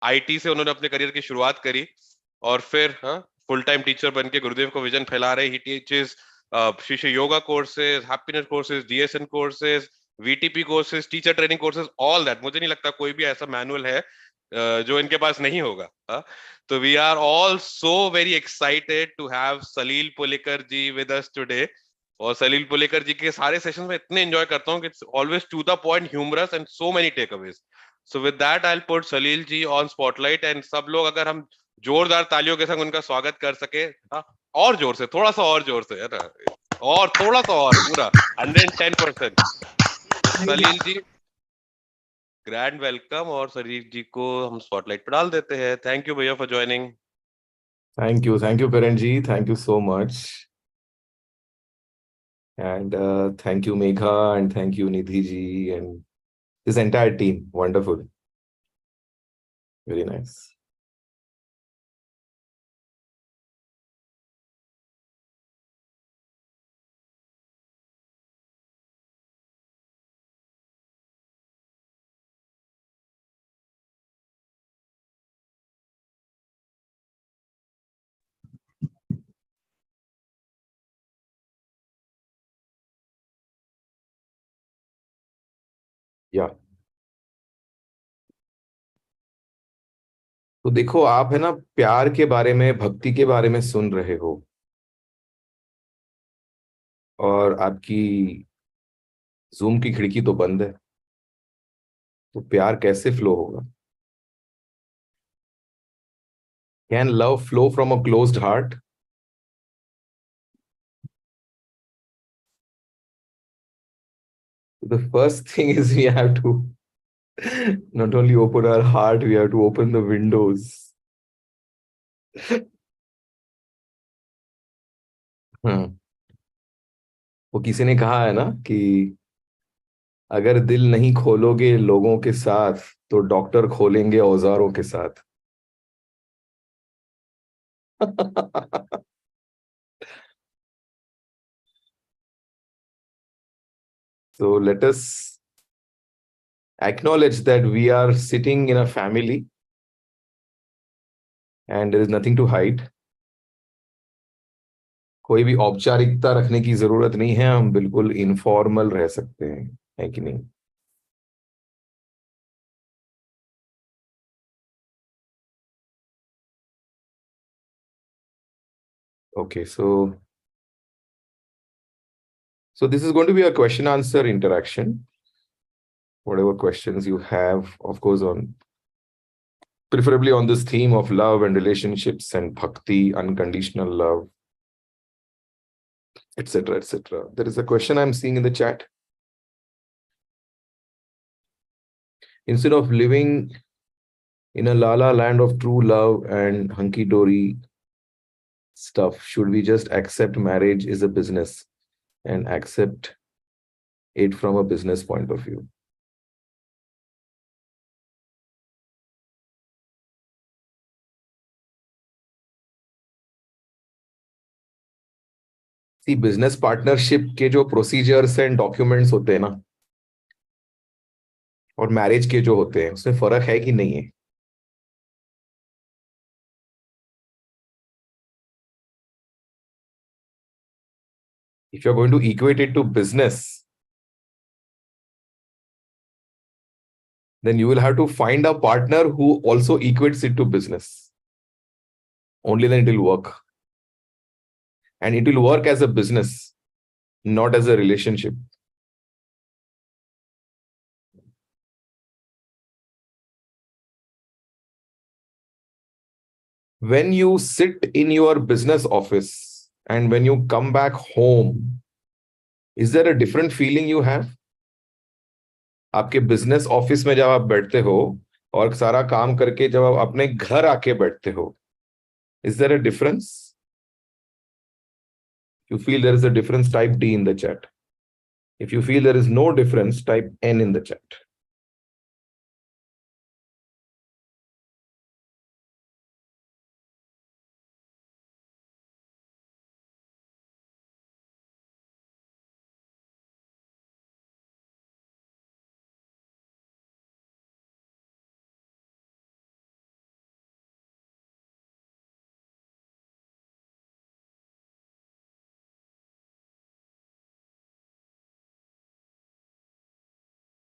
IT से उन्होंने अपने करियर की शुरुआत करी और फिर फुल टाइम टीचर बन के गुरुदेव को विजन फैला रहे। ही टीचेस शिष्य yoga courses, happiness courses, DSN courses, VTP courses, teacher training courses, all that. मुझे नहीं लगता कोई भी ऐसा मैनुअल है जो इनके पास नहीं होगा। तो we are all so very excited to have Salil Pulekar ji with us today. और सलील पुलेकर जी के सारे सेशन में इतने एंजॉय करता हूँ कि it's always to the point, humorous and so many takeaways. So with that I will put Salil ji on spotlight, and सब लोग अगर हम जोरदार तालियों के संग उनका स्वागत कर सके। और जोर से, थोड़ा सा और जोर से, है ना, और थोड़ा सा और, पूरा 110%। तो सलील जी, ग्रैंड वेलकम, और सलील जी को हम स्पॉटलाइट पर डाल देते हैं। थैंक यू भैया for joining. Thank you, Karan ji. Thank you so much. And thank you, Megha, and thank you, Nidhi ji, and this entire team. Wonderful. Very nice. या तो देखो, आप है ना प्यार के बारे में, भक्ति के बारे में सुन रहे हो, और आपकी जूम की खिड़की तो बंद है, तो प्यार कैसे फ्लो होगा? Can love flow from a closed heart? The first thing is we have to not only open our heart, we have to open the windows. हाँ, वो किसी ने कहा है ना कि अगर दिल नहीं खोलोगे लोगों के साथ, तो डॉक्टर खोलेंगे औजारों के साथ। So let us acknowledge that we are sitting in a family and there is nothing to hide. कोई भी औपचारिकता रखने की जरूरत नहीं है, हम बिल्कुल इनफॉर्मल रह सकते हैं, है कि नहीं? Okay, so this is going to be a question answer interaction. Whatever questions you have, of course, on preferably on this theme of love and relationships and bhakti, unconditional love, etc., etc. There is a question I'm seeing in the chat. Instead of living in a la la land of true love and hunky dory stuff, should we just accept marriage is a business and accept it from a business point of view? See, business partnership के जो procedures and documents होते हैं ना, और marriage के जो होते हैं, उसमें फर्क है कि नहीं है? If you're going to equate it to business, then you will have to find a partner who also equates it to business. Only then it will work. And it will work as a business, not as a relationship. When you sit in your business office and when you come back home, is there a different feeling you have? आपके business office में जब आप बैठते हो और सारा काम करके जब आप अपने घर आके बैठते हो, is there a difference? You feel there is a difference, type D in the chat. If you feel there is no difference, type N in the chat.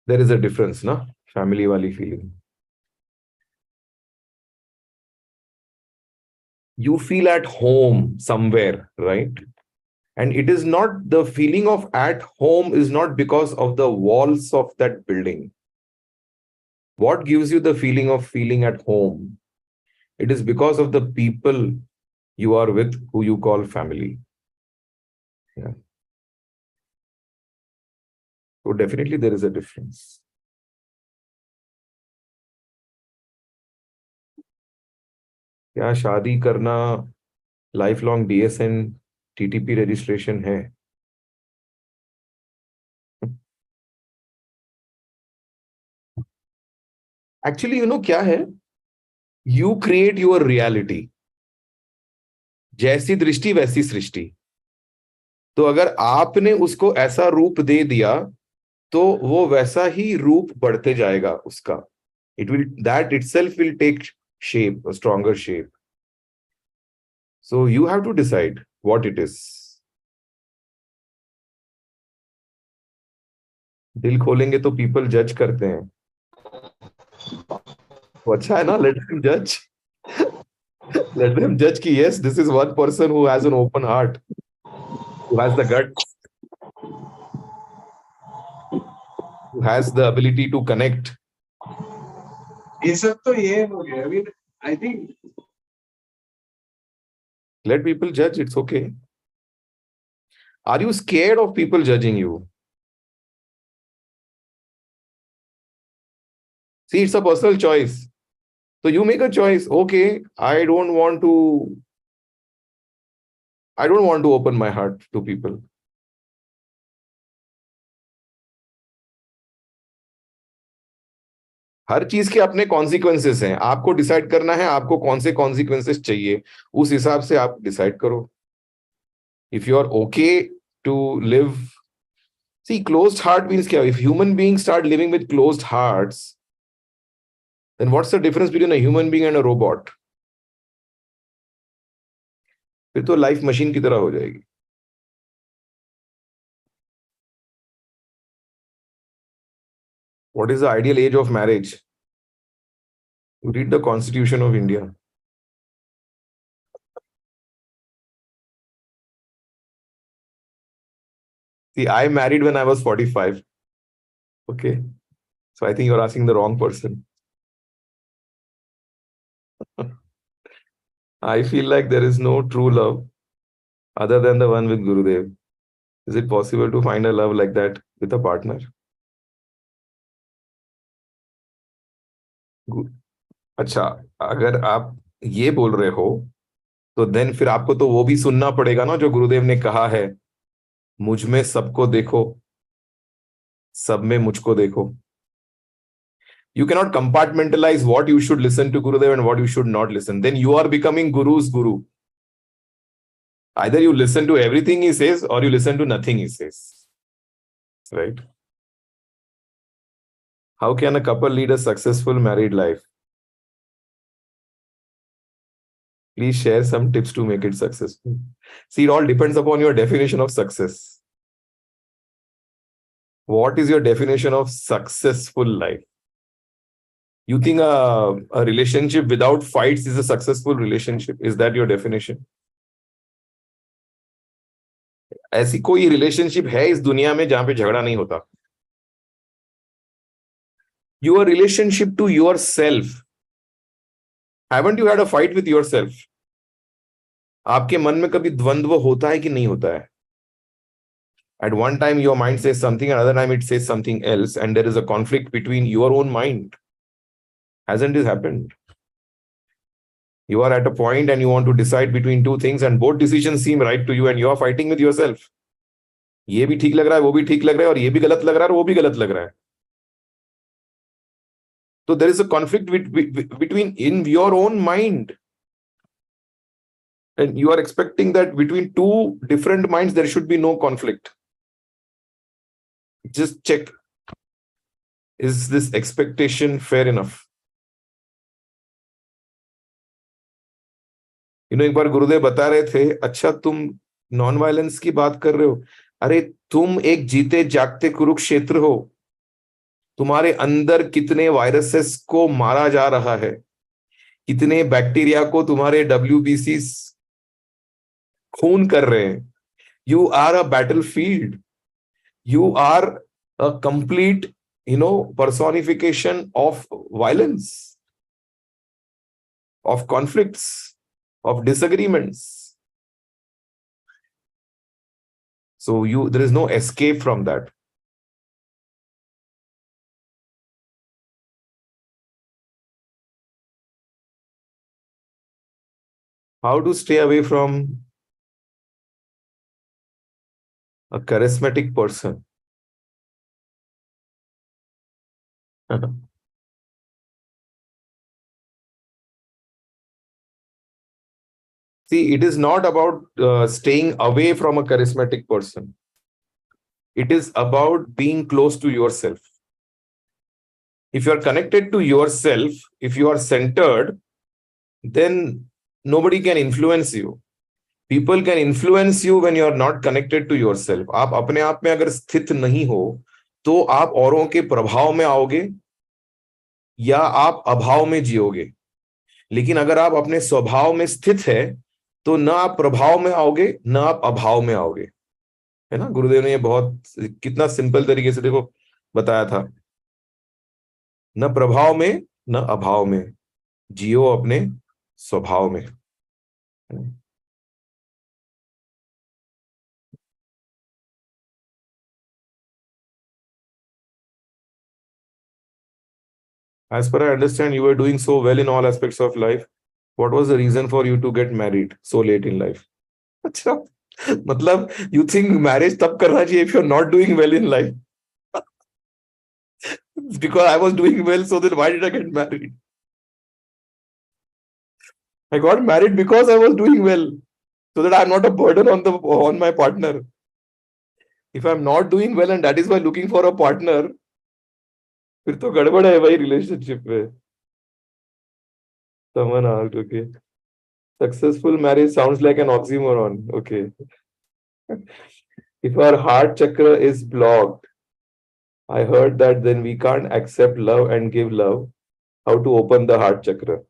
There is a difference, na? Family wali feeling. You feel at home somewhere, right? And it is not, the feeling of at home is not because of the walls of that building. What gives you the feeling of feeling at home? It is because of the people you are with, who you call family. Yeah. So definitely there is a difference. क्या शादी करना life long DSN TTP registration है? Actually you know क्या है, you create your reality. जैसी दृष्टि वैसी सृष्टि. तो अगर आपने उसको ऐसा रूप दे दिया तो वो वैसा ही रूप बढ़ते जाएगा उसका. It will, that itself will take shape, a stronger shape. So you have to decide what it is. दिल खोलेंगे तो people जज करते हैं. तो अच्छा है ना, let them judge. Let them judge कि yes, this is one person who has an open heart, who has the guts, who has the ability to connect. ये सब तो ये हो गया. I mean, I think Let people judge, it's okay. Are you scared of people judging you? See, it's a personal choice. So you make a choice. Okay, I don't want to open my heart to people. हर चीज के अपने consequences हैं. आपको decide करना है आपको कौन से कॉन्सिक्वेंसेस चाहिए, उस हिसाब से आप डिसाइड करो. If you are okay to live, see closed heart means क्या? If human being start living with closed hearts, then what's the difference between a human being and a robot? फिर तो life machine की तरह हो जाएगी. What is the ideal age of marriage? You read the Constitution of India. See, I married when I was 45. Okay. So I think you're asking the wrong person. I feel like there is no true love other than the one with Gurudev. Is it possible to find a love like that with a partner? अच्छा, अगर आप ये बोल रहे हो तो then फिर आपको तो वो भी सुनना पड़ेगा ना जो गुरुदेव ने कहा है, मुझ में सबको देखो, सब में मुझको देखो. You cannot compartmentalize what you should listen to Gurudev and what you should not listen. Then you are becoming Guru's Guru. Either you listen to everything he says or you listen to nothing he says. Right? How can a couple lead a successful married life? Please share some tips to make it successful. See, it all depends upon your definition of success. What is your definition of successful life? You think a relationship without fights is a successful relationship? Is that your definition? ऐसी कोई relationship है इस दुनिया में जहां पे झगड़ा नहीं होता? Your relationship to yourself. Haven't you had a fight with yourself? आपके मन में कभी द्वंद्व होता है कि नहीं होता है? At one time your mind says something, another time it says something else, and there is a conflict between your own mind. Hasn't this happened? You are at a point and you want to decide between two things and both decisions seem right to you and you are fighting with yourself. ये भी ठीक लग रहा है, वो भी ठीक लग रहा है, और ये भी गलत लग रहा है और वो भी गलत लग रहा है. So there is a conflict between in your own mind. And you are expecting that between two different minds there should be no conflict. Just check. Is this expectation fair enough? एक बार गुरुदेव बता रहे थे, अच्छा तुम non violence की बात कर रहे हो, अरे तुम एक जीते जागते कुरुक्षेत्र हो. तुम्हारे अंदर कितने वायरसेस को मारा जा रहा है, कितने बैक्टीरिया को तुम्हारे WBC खून कर रहे हैं. You are a battlefield. You are a complete, personification of violence, of conflicts, of disagreements. So there is no escape from that. How to stay away from a charismatic person? See, it is not about staying away from a charismatic person. It is about being close to yourself. If you are connected to yourself, if you are centered, then nobody can influence you. People can influence you when you are not connected to yourself. आप अपने आप में अगर स्थित नहीं हो तो आप औरों के प्रभाव में आओगे या आप अभाव में जियोगे. लेकिन अगर आप अपने स्वभाव में स्थित है तो ना आप प्रभाव में आओगे ना आप अभाव में आओगे. है ना, गुरुदेव ने ये बहुत कितना सिंपल तरीके से देखो बताया था. न प्रभाव में न अभाव में, जियो अपने स्वभाव में. As per I understand, you were doing so well in all aspects of life. What was the reason for you to get married so late in life? अच्छा, मतलब you think marriage तब करना चाहिए if you're not doing well in life? Because I was doing well, so then why did I get married? I got married because I was doing well, so that I'm not a burden on my partner. If I'm not doing well and that is why looking for a partner, फिर तो गड़बड़ है भाई relationship में. Someone asked, okay. Successful marriage sounds like an oxymoron. Okay. If our heart chakra is blocked, I heard that then we can't accept love and give love. How to open the heart chakra?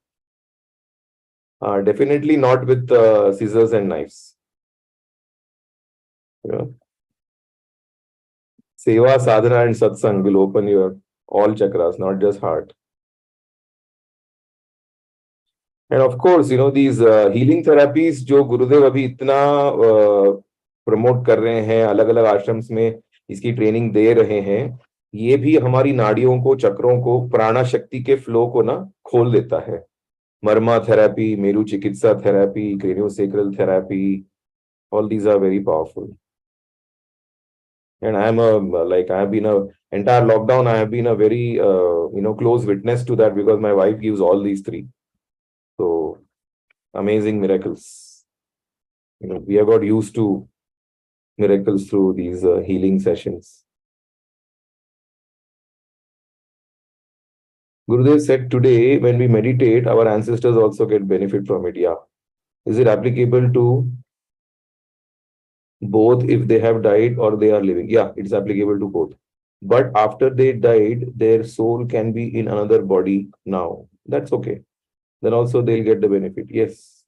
Definitely not with scissors and knives. Seva, sadhana and satsang will open your all chakras, not just heart. And of course, these healing therapies जो गुरुदेव अभी इतना promote कर रहे हैं, अलग अलग आश्रम्स में इसकी ट्रेनिंग दे रहे हैं, ये भी हमारी नाड़ियों को, चक्रों को, प्राणा शक्ति के फ्लो को ना खोल देता है. मर्मा therapy, Meru Chikitsa therapy, craniosacral therapy, all these are very powerful. And I have been a entire lockdown, I have been a very close witness to that because my wife gives all these three. So amazing miracles. We have got used to miracles through these healing sessions. Gurudev said today when we meditate, our ancestors also get benefit from it. Yeah. Is it applicable to both if they have died or they are living? Yeah, it's applicable to both. But after they died, their soul can be in another body now. That's okay. Then also they'll get the benefit. Yes.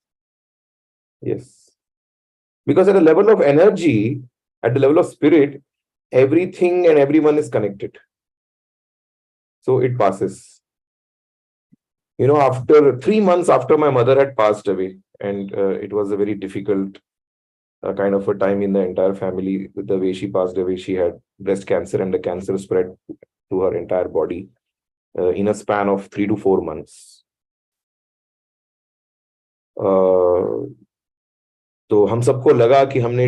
Yes. Because at a level of energy, at the level of spirit, everything and everyone is connected. So it passes. After 3 months after my mother had passed away, and it was a very difficult kind of a time in the entire family. The way she passed away, she had breast cancer and the cancer spread to her entire body in a span of 3 to 4 months. तो हम सबको लगा कि हमने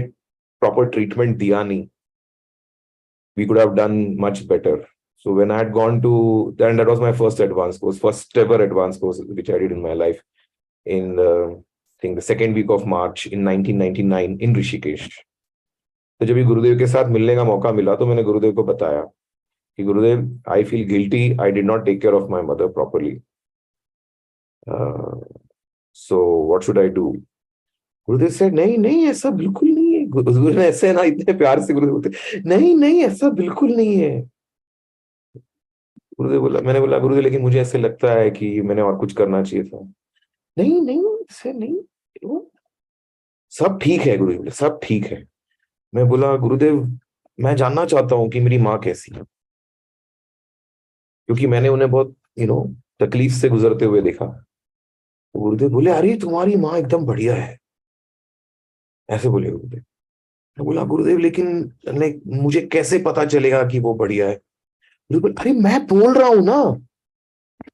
proper treatment दिया नहीं. We could have done much better. So when I had gone to, then that was my first advanced course, first ever advanced course which I did in my life in I think the second week of March in 1999 in Rishikesh. तो जब भी गुरुदेव के साथ मिलने का मौका मिला तो मैंने गुरुदेव को बताया कि गुरुदेव, I feel guilty, I did not take care of my mother properly. So what should I do? Gurudev said, नहीं नहीं ऐसा बिल्कुल नहीं है. गुरुदेव ने ऐसे ना इतने प्यार से गुरुदेव बोलते, नहीं नहीं ऐसा बिल्कुल नहीं है. गुरुदेव बोला, मैंने बोला गुरुदेव लेकिन मुझे ऐसे लगता है कि मैंने और कुछ करना चाहिए था। नहीं नहीं, ऐसे नहीं, वो सब ठीक है गुरुदेव बोले, सब ठीक है। मैं बोला गुरुदेव मैं जानना चाहता हूँ कि मेरी माँ कैसी है, क्योंकि मैंने उन्हें बहुत तकलीफ से गुजरते हुए देखा। तो गुरुदेव बोले अरे तुम्हारी माँ एकदम बढ़िया है, ऐसे बोले गुरुदेव। मैं बोला गुरुदेव लेकिन मुझे कैसे पता चलेगा कि वो बढ़िया है? गुरुदेव बोले अरे मैं बोल रहा हूं ना,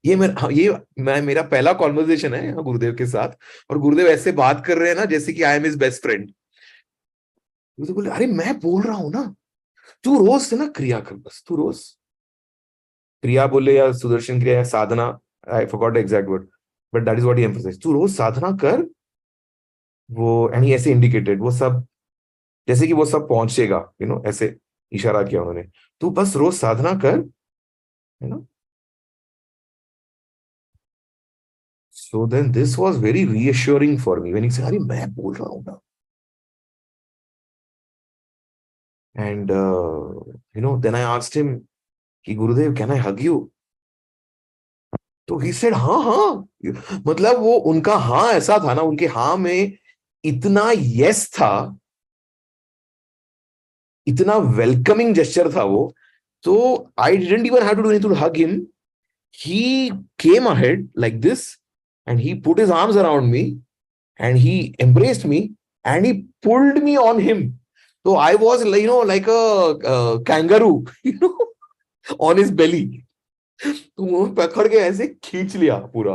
ये मेरा मेरा पहला कॉन्वर्सेशन है यहाँ गुरुदेव के साथ, और गुरुदेव ऐसे बात कर रहे हैं ना जैसे कि I am his best friend. गुरुदेव बोले अरे मैं बोल रहा हूं ना, तू रोज से ना क्रिया कर, बस तू रोज क्रिया बोले या सुदर्शन क्रिया या sadhana, I forgot the exact word, but that is what he emphasised, तू रोज साधना कर। वो एंड ही ऐसे इंडिकेटेड वो सब, जैसे कि वो सब पहुंचेगा, ऐसे इशारा किया उन्होंने, तू बस रोज साधना कर, है ना। So then this was very reassuring for me when he said अरे मैं बोल रहा हूं ना। And then I asked him कि Gurudev can I hug you? तो ही सेड हाँ हाँ, मतलब वो उनका हाँ ऐसा था ना, उनके हाँ में इतना यस था, इतना वेलकमिंग जेस्चर था वो। तो I didn't even have to do anything to hug him, he came ahead like this and he put his arms around me and he embraced me and he pulled me on him. So I was like a kangaroo on his belly. तो वो पकड़ के ऐसे खींच लिया पूरा।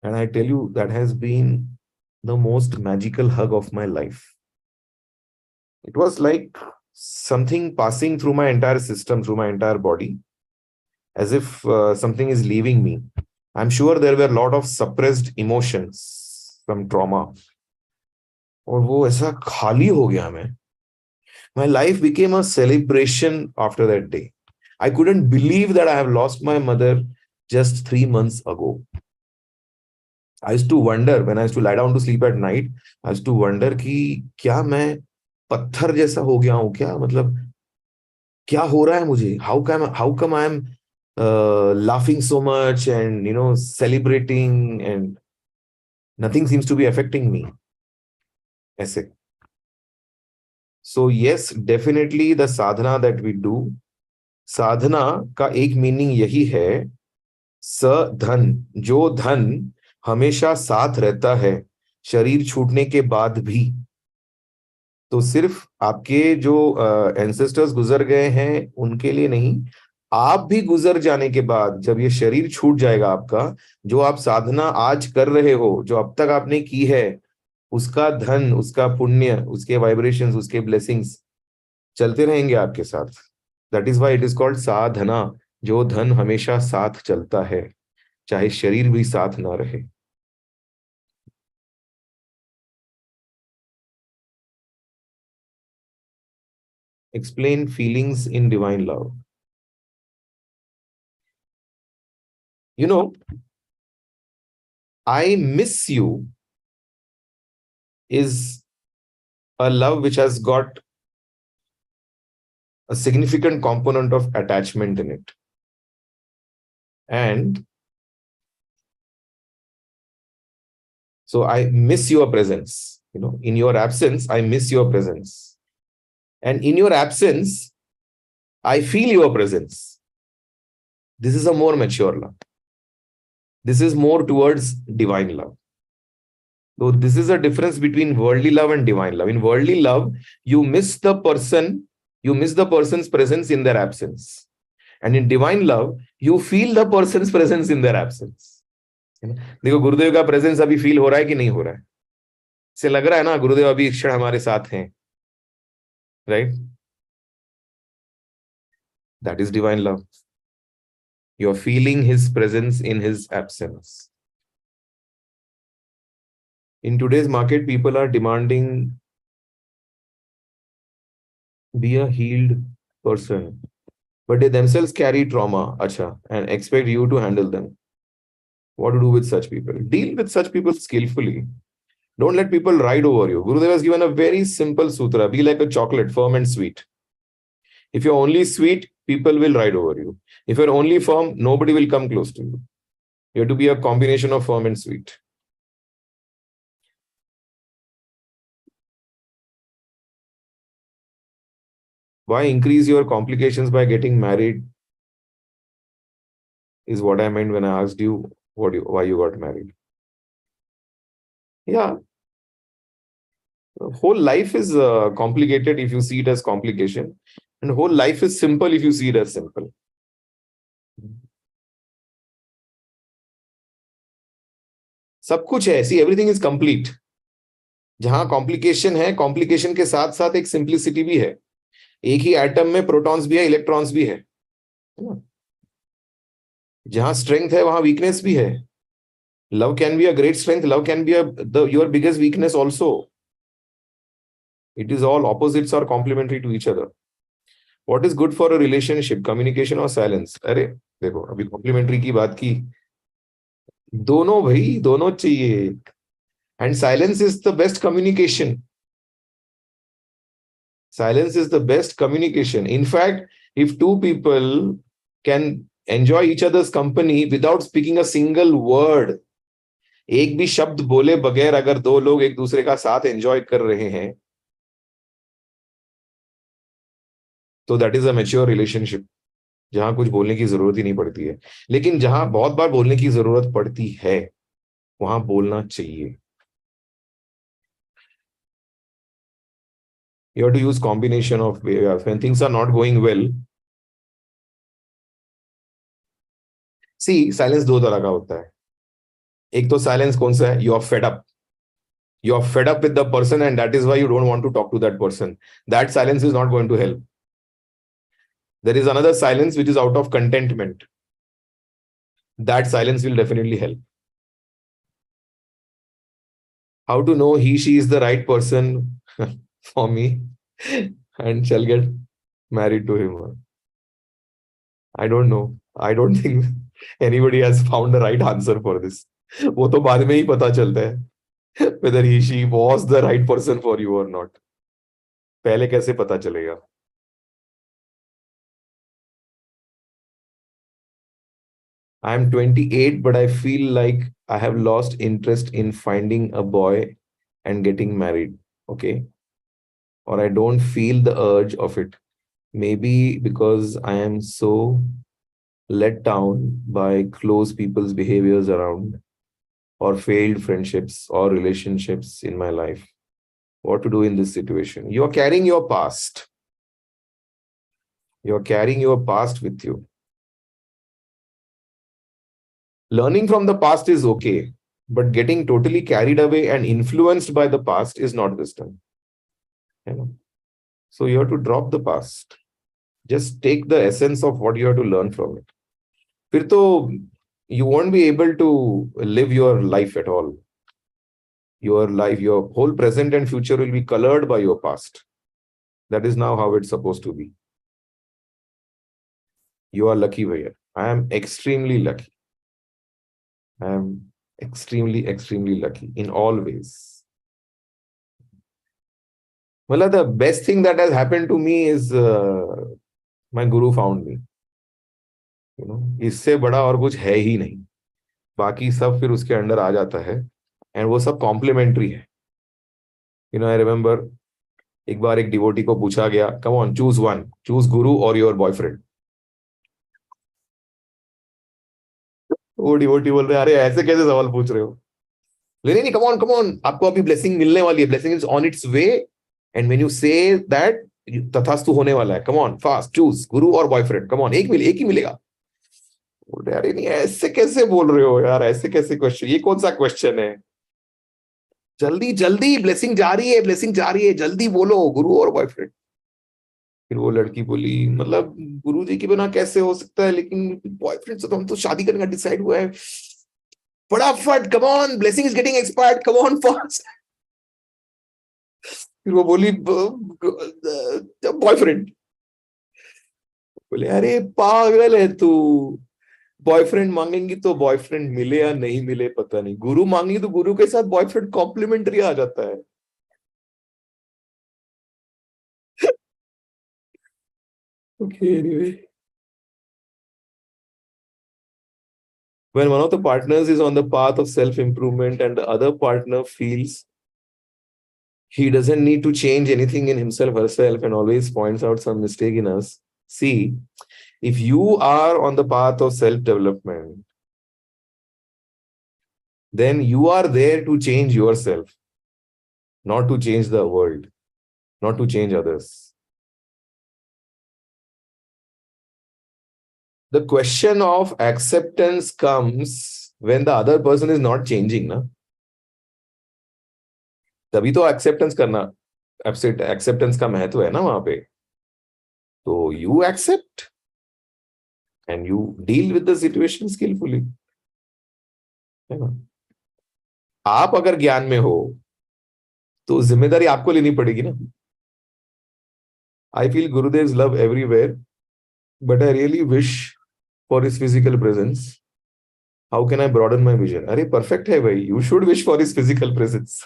And I tell you that has been the most magical hug of my life. It was like something passing through my entire system, through my entire body, as if something is leaving me. I'm sure there were a lot of suppressed emotions from trauma. और वो ऐसा खाली हो गया मैं। My life became a celebration after that day. I couldn't believe that I have lost my mother just 3 months ago. I used to wonder when I used to lie down to sleep at night, I used to wonder कि क्या मैं पत्थर जैसा हो गया हूँ क्या, मतलब क्या हो रहा है मुझे? How come I am laughing so much and celebrating and nothing seems to be affecting me ऐसे. So yes, definitely the sadhana that we do, साधना का एक मीनिंग यही है, स धन, जो धन हमेशा साथ रहता है शरीर छूटने के बाद भी। तो सिर्फ आपके जो एंसेस्टर्स गुजर गए हैं उनके लिए नहीं, आप भी गुजर जाने के बाद जब ये शरीर छूट जाएगा आपका, जो आप साधना आज कर रहे हो, जो अब तक आपने की है, उसका धन, उसका पुण्य, उसके वाइब्रेशंस, उसके ब्लेसिंग्स चलते रहेंगे आपके साथ। That is why it is called sadhana, जो धन हमेशा साथ चलता है चाहे शरीर भी साथ ना रहे। Explain feelings in divine love. I miss you is a love which has got a significant component of attachment in it. And so I miss your presence. In your absence, I miss your presence. And in your absence, I feel your presence. This is a more mature love. This is more towards divine love. So this is a difference between worldly love and divine love. In worldly love, you miss the person's presence in their absence. And in divine love, you feel the person's presence in their absence. देखो गुरुदेव का presence अभी feel हो रहा है कि नहीं हो रहा है? से लग रहा है ना गुरुदेव अभी इस क्षण हमारे साथ हैं, right? That is divine love. You're feeling his presence in his absence. In today's market, people are demanding be a healed person, but they themselves carry trauma, acha, and expect you to handle them. What to do with such people? Deal with such people skillfully. Don't let people ride over you. Gurudev has given a very simple sutra. Be like a chocolate, firm and sweet. If you're only sweet, people will ride over you. If you're only firm, nobody will come close to you. You have to be a combination of firm and sweet. Why increase your complications by getting married is what I meant when I asked you why you got married. Yeah, whole life is complicated if you see it as complication, and whole life is simple if you see it as simple. सब कुछ है, see everything is complete. जहां complication है, complication के साथ साथ एक simplicity भी है. एक ही एटम में प्रोटॉन्स भी है, इलेक्ट्रॉन्स भी है ना? जहां स्ट्रेंथ है वहां वीकनेस भी है. Love can be a great strength, love can be your biggest weakness also. It is all opposites are complementary to each other. What is good for a relationship, communication or silence? अरे देखो, अभी complementary की बात की, दोनों भाई, दोनों चाहिए. And silence is the best communication. Silence is the best communication. In fact, if two people can enjoy each other's company without speaking a single word, एक भी शब्द बोले बगैर अगर दो लोग एक दूसरे का साथ एंजॉय कर रहे हैं, तो that is a mature relationship, जहां कुछ बोलने की जरूरत ही नहीं पड़ती है. लेकिन जहां बहुत बार बोलने की जरूरत पड़ती है, वहां बोलना चाहिए. You have to use combination of when things are not going well. See, silence दो तरह का होता है. एक तो साइलेंस कौन सा है? You are fed up. You are fed up with the person and that is why you don't want to talk to that person. That silence is not going to help. There is another silence which is out of contentment. That silence will definitely help. How to know he, she is the right person for me and shall get married to him? I don't know. I don't think anybody has found the right answer for this. वो तो बाद में ही पता चलता है whether he, she was the right person for you or not. पहले कैसे पता चलेगा? I am 28, but I feel like I have lost interest in finding a boy and getting married. Okay. Or I don't feel the urge of it. Maybe because I am so let down by close people's behaviors around, or failed friendships or relationships in my life. What to do in this situation? You're carrying your past. You're carrying your past with you. Learning from the past is okay, but getting totally carried away and influenced by the past is not wisdom. You know? So you have to drop the past. Just take the essence of what you have to learn from it. फिर तो you won't be able to live your life at all. Your life, your whole present and future will be colored by your past. That is now how it's supposed to be. You are lucky, Bhaiya. I am extremely lucky. I am extremely, extremely lucky in all ways. Well, the best thing that has happened to me is my guru found me. You know, इससे बड़ा और कुछ है ही नहीं. बाकी सब फिर उसके अंडर आ जाता है, and वो सब कॉम्प्लीमेंट्री है. You know, I remember एक बार एक डिवोटी को पूछा गया, come on, choose one, choose guru or your boyfriend. वो डिवोटी बोल रहे, अरे ऐसे कैसे सवाल पूछ रहे हो? नहीं नहीं, कम ऑन, आपको अभी ब्लेसिंग मिलने वाली है. Blessing is on it's way, and when you say that, तथास्तु होने वाला है. कम ऑन, फास्ट चूज गुरु और बॉयफ्रेंड. कम ऑन, एक ही मिलेगा. बोल रहे, अरे नहीं, ऐसे कैसे बोल रहे हो यार? ऐसे कैसे क्वेश्चन? ये कौन सा क्वेश्चन है? जल्दी जल्दी, ब्लेसिंग जा रही है, ब्लेसिंग जा रही है, जल्दी बोलो गुरु और बॉयफ्रेंड. फिर वो लड़की बोली, मतलब गुरु जी के बिना कैसे हो सकता है, लेकिन बॉयफ्रेंड से तो हम तो शादी करने का डिसाइड हुआ है. फटाफट, come on, blessing is getting expired, come on fast. फिर वो बोली, बॉयफ्रेंड. बोले, अरे पागल है तू. बॉयफ्रेंड मांगेंगी तो बॉयफ्रेंड मिले या नहीं मिले पता नहीं. गुरु मांगेंगी तो गुरु के साथ बॉयफ्रेंड कॉम्प्लीमेंट्री आ जाता है. Okay, anyway. When one of the partners is on the path of self-improvement and the other partner feels he doesn't need to change anything in himself, herself, and always points out some mistake in us. See, if you are on the path of self-development, then you are there to change yourself, not to change the world, not to change others. The question of acceptance comes when the other person is not changing, na? तभी तो acceptance करना, acceptance का महत्व है ना वहां पे. तो you accept and you deal with the situation skilfully, है ना. आप अगर ज्ञान में हो तो जिम्मेदारी आपको लेनी पड़ेगी ना. I feel Gurudev's love everywhere, but I really wish for his physical presence. How can I broaden my vision? अरे परफेक्ट है भाई, you should wish for his physical presence.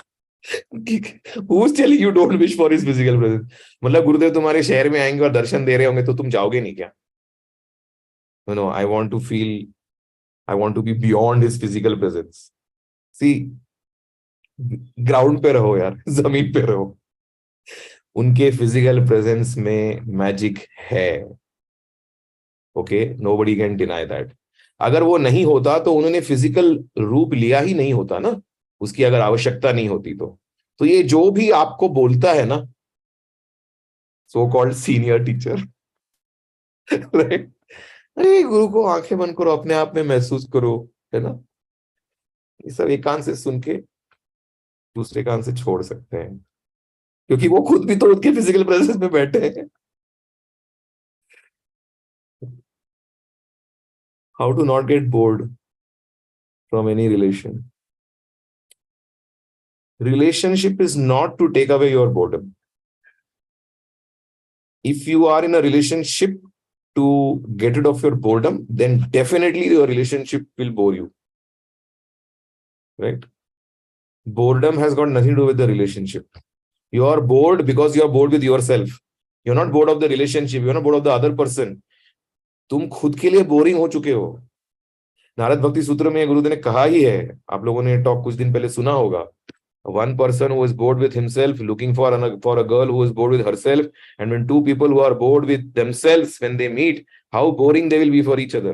Who's telling you don't wish for his physical presence? मतलब गुरुदेव तुम्हारे शहर में आएंगे और दर्शन दे रहे होंगे तो तुम जाओगे नहीं क्या? No, I want to feel, I want to be beyond his physical presence. See, ground पे रहो यार, जमीन पे रहो. उनके फिजिकल प्रेजेंस में मैजिक है. Okay, nobody can deny that. अगर वो नहीं होता तो उन्होंने फिजिकल रूप लिया ही नहीं होता ना, उसकी अगर आवश्यकता नहीं होती तो ये जो भी आपको बोलता है ना, so called senior teacher, right, अरे गुरु को आंखें बंद करो, अपने आप में महसूस करो, है ना, ये सब एक कान से सुन के दूसरे कान से छोड़ सकते हैं, क्योंकि वो खुद भी तो उनके फिजिकल प्रेजेंस में बैठे हैं. How to not get bored from any relation. Relationship is not to take away your boredom. If you are in a relationship to get rid of your boredom, then definitely your relationship will bore you. Right? Boredom has got nothing to do with the relationship. You are bored because you are bored with yourself. You're not bored of the relationship. You're not bored of the other person. तुम खुद के लिए boring हो चुके हो. नारद भक्ति सूत्र में गुरुदेव ने कहा ही है, आप लोगों ने टॉक कुछ दिन पहले सुना होगा. One person who is bored with himself looking for a girl who is bored with herself, and when two people who are bored with themselves, when they meet, how boring they will be for each other.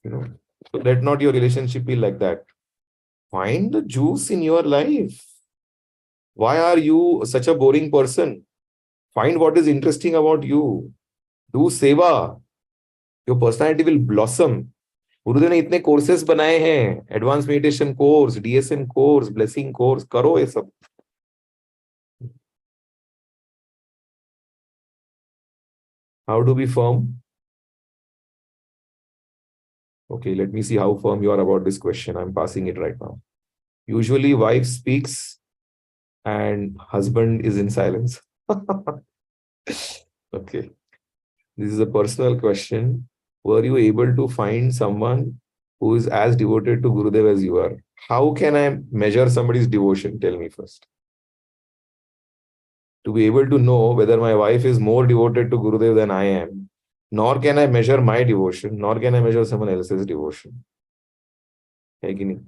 You know, so let not your relationship be like that. Find the juice in your life. Why are you such a boring person? Find what is interesting about you. Do seva. Your personality will blossom. गुरुदेव ने इतने courses बनाए हैं, advance meditation course, DSM course, blessing course, करो ये सब. How to be firm? Okay, let me see how firm you are about this question. I'm passing it right now. Usually wife speaks and husband is in silence. Okay, this is a personal question. Were you able to find someone who is as devoted to Gurudev as you are? How can I measure somebody's devotion? Tell me first. To be able to know whether my wife is more devoted to Gurudev than I am, nor can I measure my devotion, nor can I measure someone else's devotion. है कि नहीं?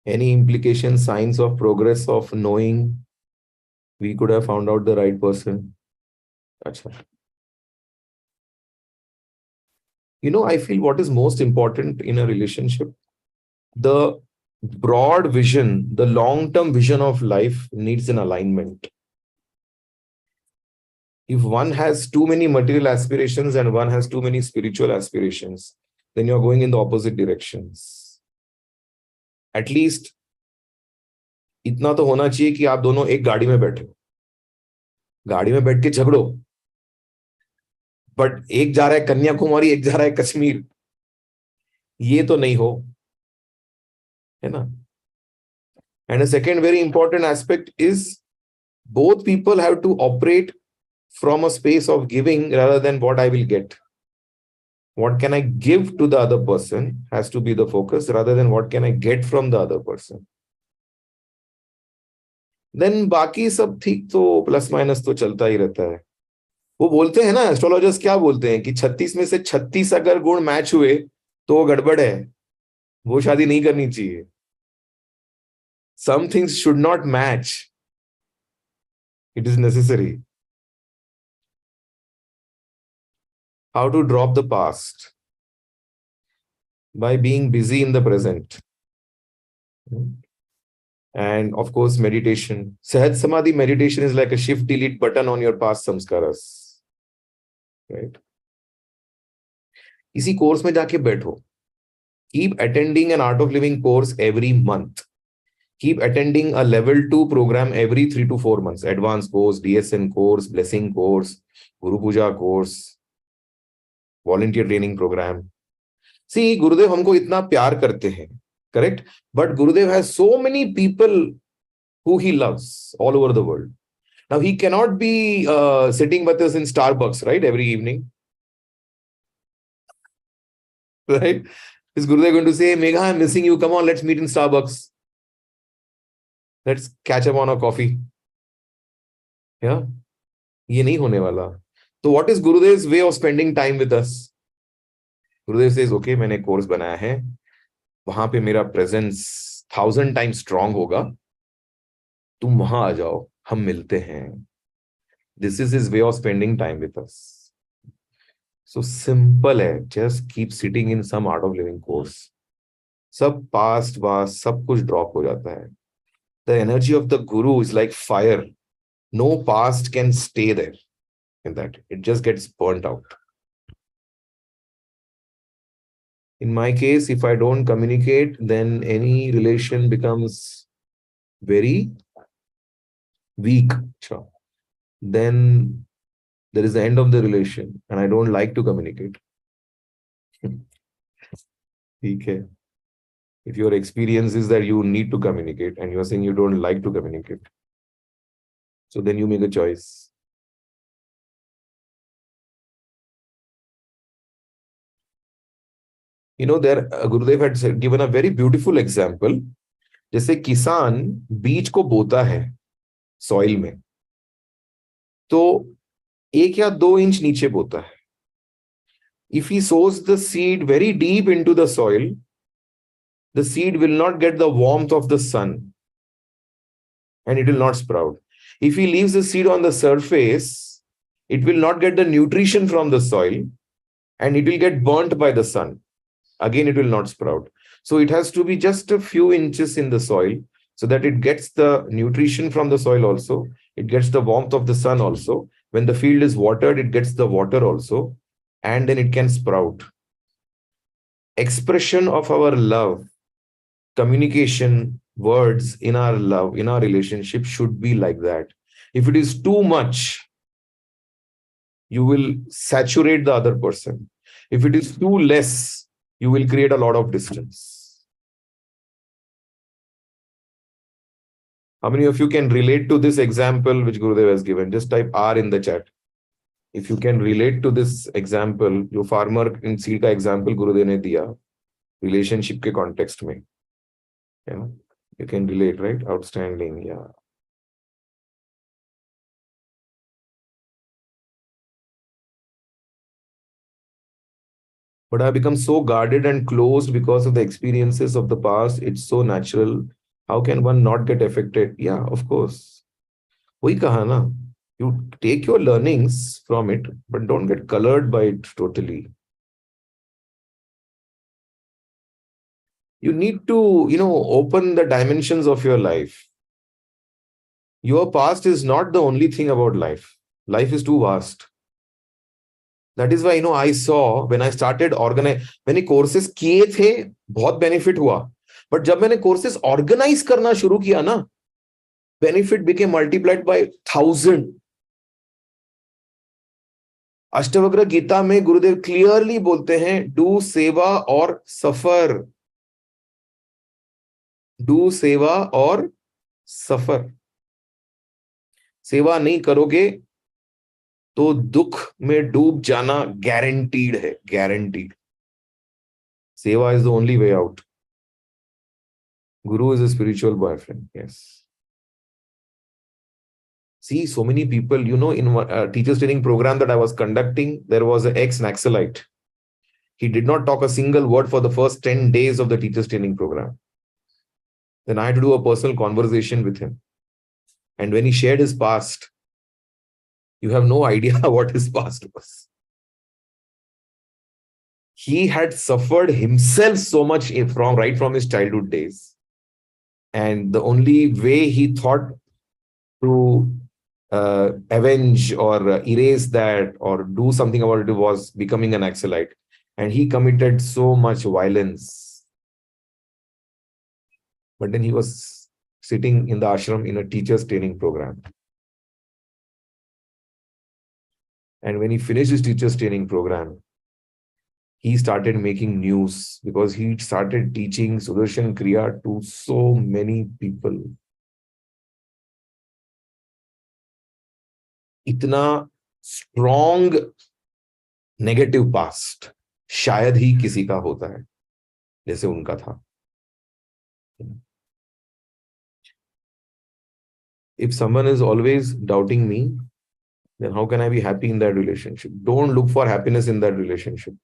Any implication, signs of progress of knowing we could have found out the right person? Achha. You know, I feel what is most important in a relationship, the broad vision, the long-term vision of life needs an alignment. If one has too many material aspirations and one has too many spiritual aspirations, then you're going in the opposite directions. At least इतना तो होना चाहिए कि आप दोनों एक गाड़ी में बैठे हो, गाड़ी में बैठ के झगड़ो, बट एक जा रहा है कन्याकुमारी, एक जा रहा है कश्मीर, ये तो नहीं हो, है ना. And a second very important aspect is both people have to operate from a space of giving rather than what I will get. What can I give to the other person has to be the focus rather than what can I get from the other person. Then बाकी सब ठीक तो plus minus तो चलता ही रहता है. वो बोलते हैं ना, एस्ट्रोलॉजर्स क्या बोलते हैं कि 36 में से 36 अगर गुण मैच हुए तो वो गड़बड़ है, वो शादी नहीं करनी चाहिए. Some things should not match. It is necessary. How to drop the past? By being busy in the present. And of course, meditation. Sahaj Samadhi meditation is like a shift delete button on your past samskaras. Right? इसी course में जाके बैठो. Keep attending an Art of Living course every month. Keep attending a level 2 program every 3 to 4 months. Advanced course, DSN course, blessing course, Guru Puja course, volunteer training program. See, Gurudev हमको इतना प्यार करते हैं, correct? But Gurudev has so many people who he loves all over the world. Now, he cannot be sitting with us in Starbucks, right, every evening. Right? Is Gurudev going to say, Megha, I'm missing you. Come on, let's meet in Starbucks. Let's catch up on a coffee. Yeah? ये नहीं होने वाला. So what is Gurudev's way of spending time with us? Gurudev says, okay, मैंने course बनाया है, वहां पे मेरा प्रेजेंस 1000 टाइम्स स्ट्रांग होगा, तुम वहां आ जाओ, हम मिलते हैं. This is his way of spending time with us. So simple है, just keep sitting in some Art of Living course. सब past वास्ट सब कुछ ड्रॉप हो जाता है. The energy of the Guru is like fire. No past can stay there in that. It just gets burnt out. In my case, if I don't communicate, then any relation becomes very weak. Sure. Then there is the end of the relation, and I don't like to communicate. Okay. If your experience is that you need to communicate and you're saying you don't like to communicate, so then you make a choice. You know, there Gurudev had given a very beautiful example. जैसे किसान बीज को बोता है soil में, तो 1 या 2 inch नीचे बोता है. If he sows the seed very deep into the soil, the seed will not get the warmth of the sun and it will not sprout. If he leaves the seed on the surface, it will not get the nutrition from the soil and it will get burnt by the sun. Again, it will not sprout. So it has to be just a few inches in the soil so that it gets the nutrition from the soil also. It gets the warmth of the sun also. When the field is watered, it gets the water also, and then it can sprout. Expression of our love, communication, words in our love, in our relationship should be like that. If it is too much, you will saturate the other person. If it is too less, you will create a lot of distance. How many of you can relate to this example which Gurudev has given? Just type R in the chat. If you can relate to this example, जो farmer in seed का example Gurudev ने दिया, relationship के context में. Yeah, you can relate, right? Outstanding, yeah. But I become so guarded and closed because of the experiences of the past. It's so natural. How can one not get affected? Yeah, of course. वही कहा ना, you take your learnings from it, but don't get colored by it totally. You need to, open the dimensions of your life. Your past is not the only thing about life. Life is too vast. That is why, I saw when I started organize, मैंने courses किए थे, बहुत benefit हुआ. But जब मैंने courses organize करना शुरू किया ना, benefit became multiplied by 1,000. Ashtavakra Gita में गुरुदेव क्लियरली बोलते हैं, डू सेवा और सफर. डू सेवा और सफर. सेवा नहीं करोगे तो दुख में डूब जाना गारंटीड है, guaranteed. Seva is the only way out. Guru is a spiritual boyfriend. Yes. see so many people, in a teachers training program that I was conducting, there was an ex-Naxalite. He did not talk a single word for the first 10 days of the teachers training program. Then I had to do a personal conversation with him. And when he shared his past, you have no idea what his past was. He had suffered himself so much right from his childhood days. And the only way he thought to avenge or erase that or do something about it was becoming an Naxalite. And he committed so much violence. But then he was sitting in the ashram in a teacher's training program. And when he finished his teacher's training program, he started making news because he started teaching Sudarshan Kriya to so many people. इतना strong negative past शायद ही किसी का होता है जैसे उनका था. If someone is always doubting me, then how can I be happy in that relationship? Don't look for happiness in that relationship.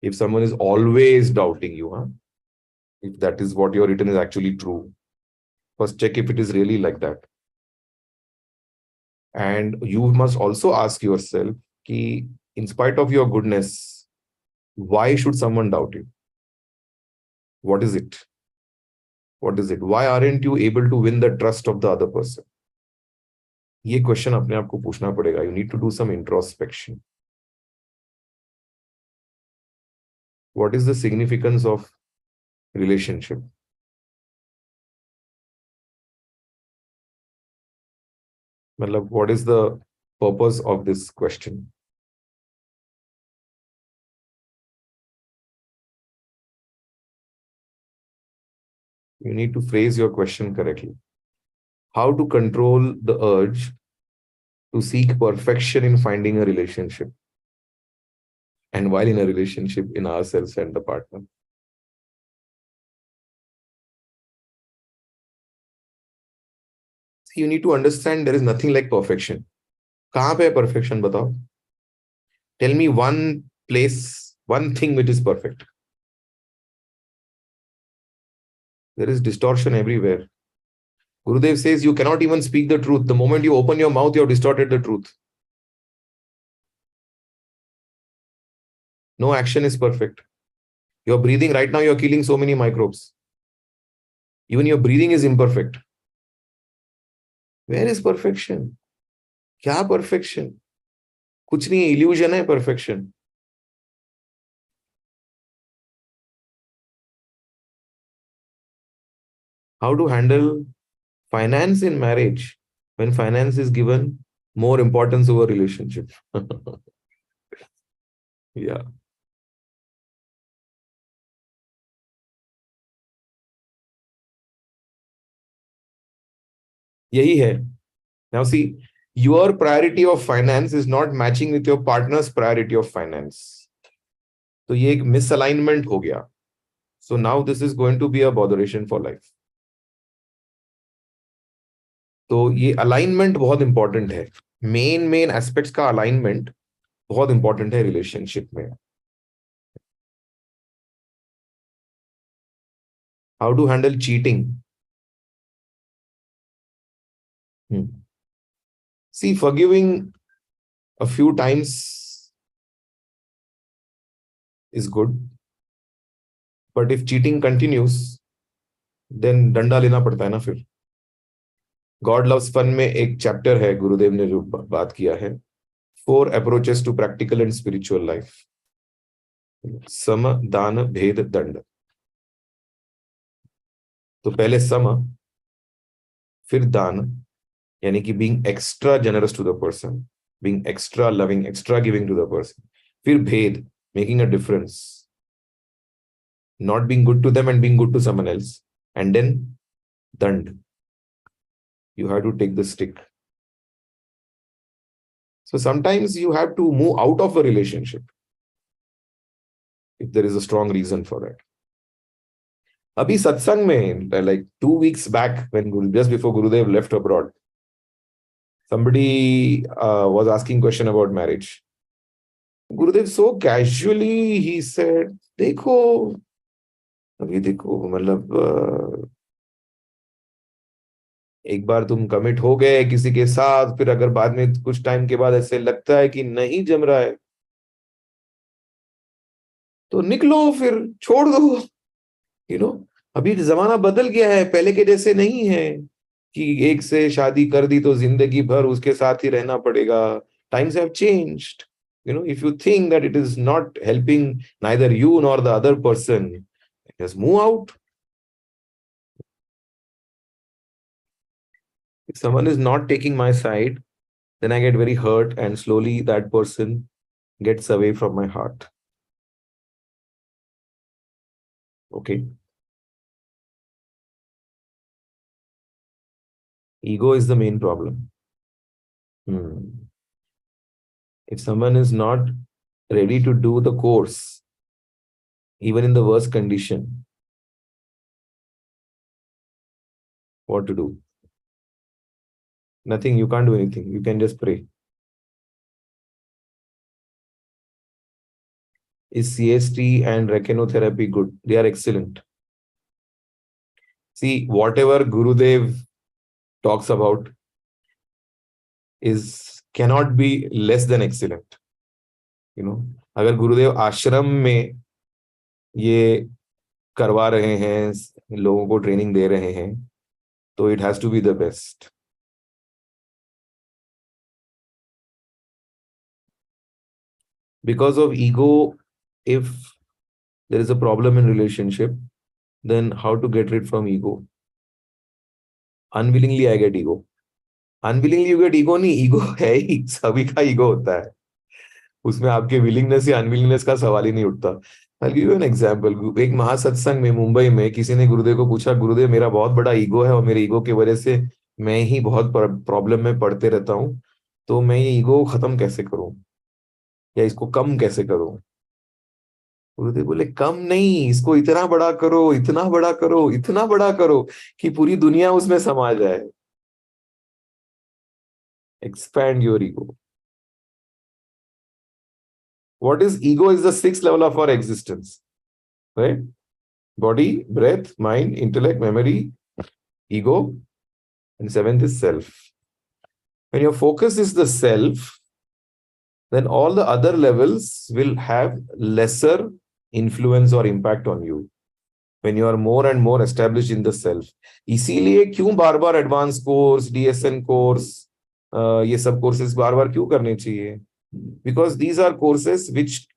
If someone is always doubting you, if that is what your written is actually true, first check if it is really like that. And you must also ask yourself, ki, in spite of your goodness, why should someone doubt you? What is it? What is it? Why aren't you able to win the trust of the other person? ये question अपने आप को पूछना पड़ेगा. You need to do some introspection. What is the significance of relationship? Matlab, what is the purpose of this question? You need to phrase your question correctly. How to control the urge to seek perfection in finding a relationship, and while in a relationship, in ourselves and the partner. You need to understand there is nothing like perfection. कहाँ पे है perfection बताओ? Tell me one place, one thing which is perfect. There is distortion everywhere. Gurudev says you cannot even speak the truth. The moment you open your mouth, you have distorted the truth. No action is perfect. You're breathing right now, you're killing so many microbes. Even your breathing is imperfect. Where is perfection? क्या perfection? कुछ नहीं, illusion है perfection. How to handle finance in marriage when finance is given more importance over relationship? Yeah. यही है. Now see, your priority of finance is not matching with your partner's priority of finance. तो ये एक misalignment हो गया. So now this is going to be a botheration for life. तो ये alignment बहुत important है. Main aspects का alignment बहुत important है relationship में. How to handle cheating? See, forgiving a few times is good, but if cheating continues, then डंडा लेना पड़ता है ना फिर. God Loves Fun में एक चैप्टर है गुरुदेव ने जो बात किया है, 4 approaches to practical and spiritual life. सम, दान, भेद, दंड. तो पहले सम, फिर दान, यानी कि being extra generous to the person, being extra loving, extra giving to the person. फिर भेद, making a difference, not being good to them and being good to someone else. And then dand, you have to take the stick. So sometimes you have to move out of a relationship if there is a strong reason for that. अभी सत्संग में, like 2 weeks back, when just before Gurudev left abroad, somebody was asking question about marriage. Gurudev so casually he said, देखो अभी देखो मतलब एक बार तुम commit हो गए किसी के साथ, फिर अगर बाद में कुछ टाइम के बाद ऐसे लगता है कि नहीं जम रहा है तो निकलो, फिर छोड़ दो। अभी जमाना बदल गया है, पहले के जैसे नहीं है कि एक से शादी कर दी तो जिंदगी भर उसके साथ ही रहना पड़ेगा। Times have changed. If you think that it is not helping neither you nor the other person, just move out. If someone is not taking my side, then I get very hurt, and slowly that person gets away from my heart. Okay. Ego is the main problem. If someone is not ready to do the course, even in the worst condition, what to do? Nothing. You can't do anything. You can just pray. Is CST and rechinotherapy good? They are excellent. See, whatever Gurudev talks about cannot be less than excellent. अगर गुरुदेव आश्रम में ये करवा रहे हैं, लोगों को training दे रहे हैं, तो it has to be the best. Because of ego, if there is a problem in relationship, then how to get rid from ego? Unwillingly I get ego. Unwillingly you get ego नहीं, ego है ही, सभी का ego होता है, उसमें आपके willingness या unwillingness का सवाल ही नहीं उठता। I'll give you an example. एक महासत्संग में मुंबई में किसी ने गुरुदेव को पूछा, गुरुदेव मेरा बहुत बड़ा ईगो है और मेरे ईगो की वजह से मैं ही बहुत प्रॉब्लम में पड़ते रहता हूँ, तो मैं ये ईगो खत्म कैसे करूं या इसको कम कैसे करूं? गुरुदेव बोले, कम नहीं, इसको इतना बड़ा करो, इतना बड़ा करो, इतना बड़ा करो कि पूरी दुनिया उसमें समा जाए। Expand your ego. What is ego? Is the sixth level of our existence, right? Body, breath, mind, intellect, memory, ego, and seventh is self. When your focus is the self, then all the other levels will have lesser influence or impact on you when you are more and more established in the self. इसीलिए क्यों बार बार advance course, DSN course, ये सब courses बार बार क्यों करने चाहिए? Because these are courses which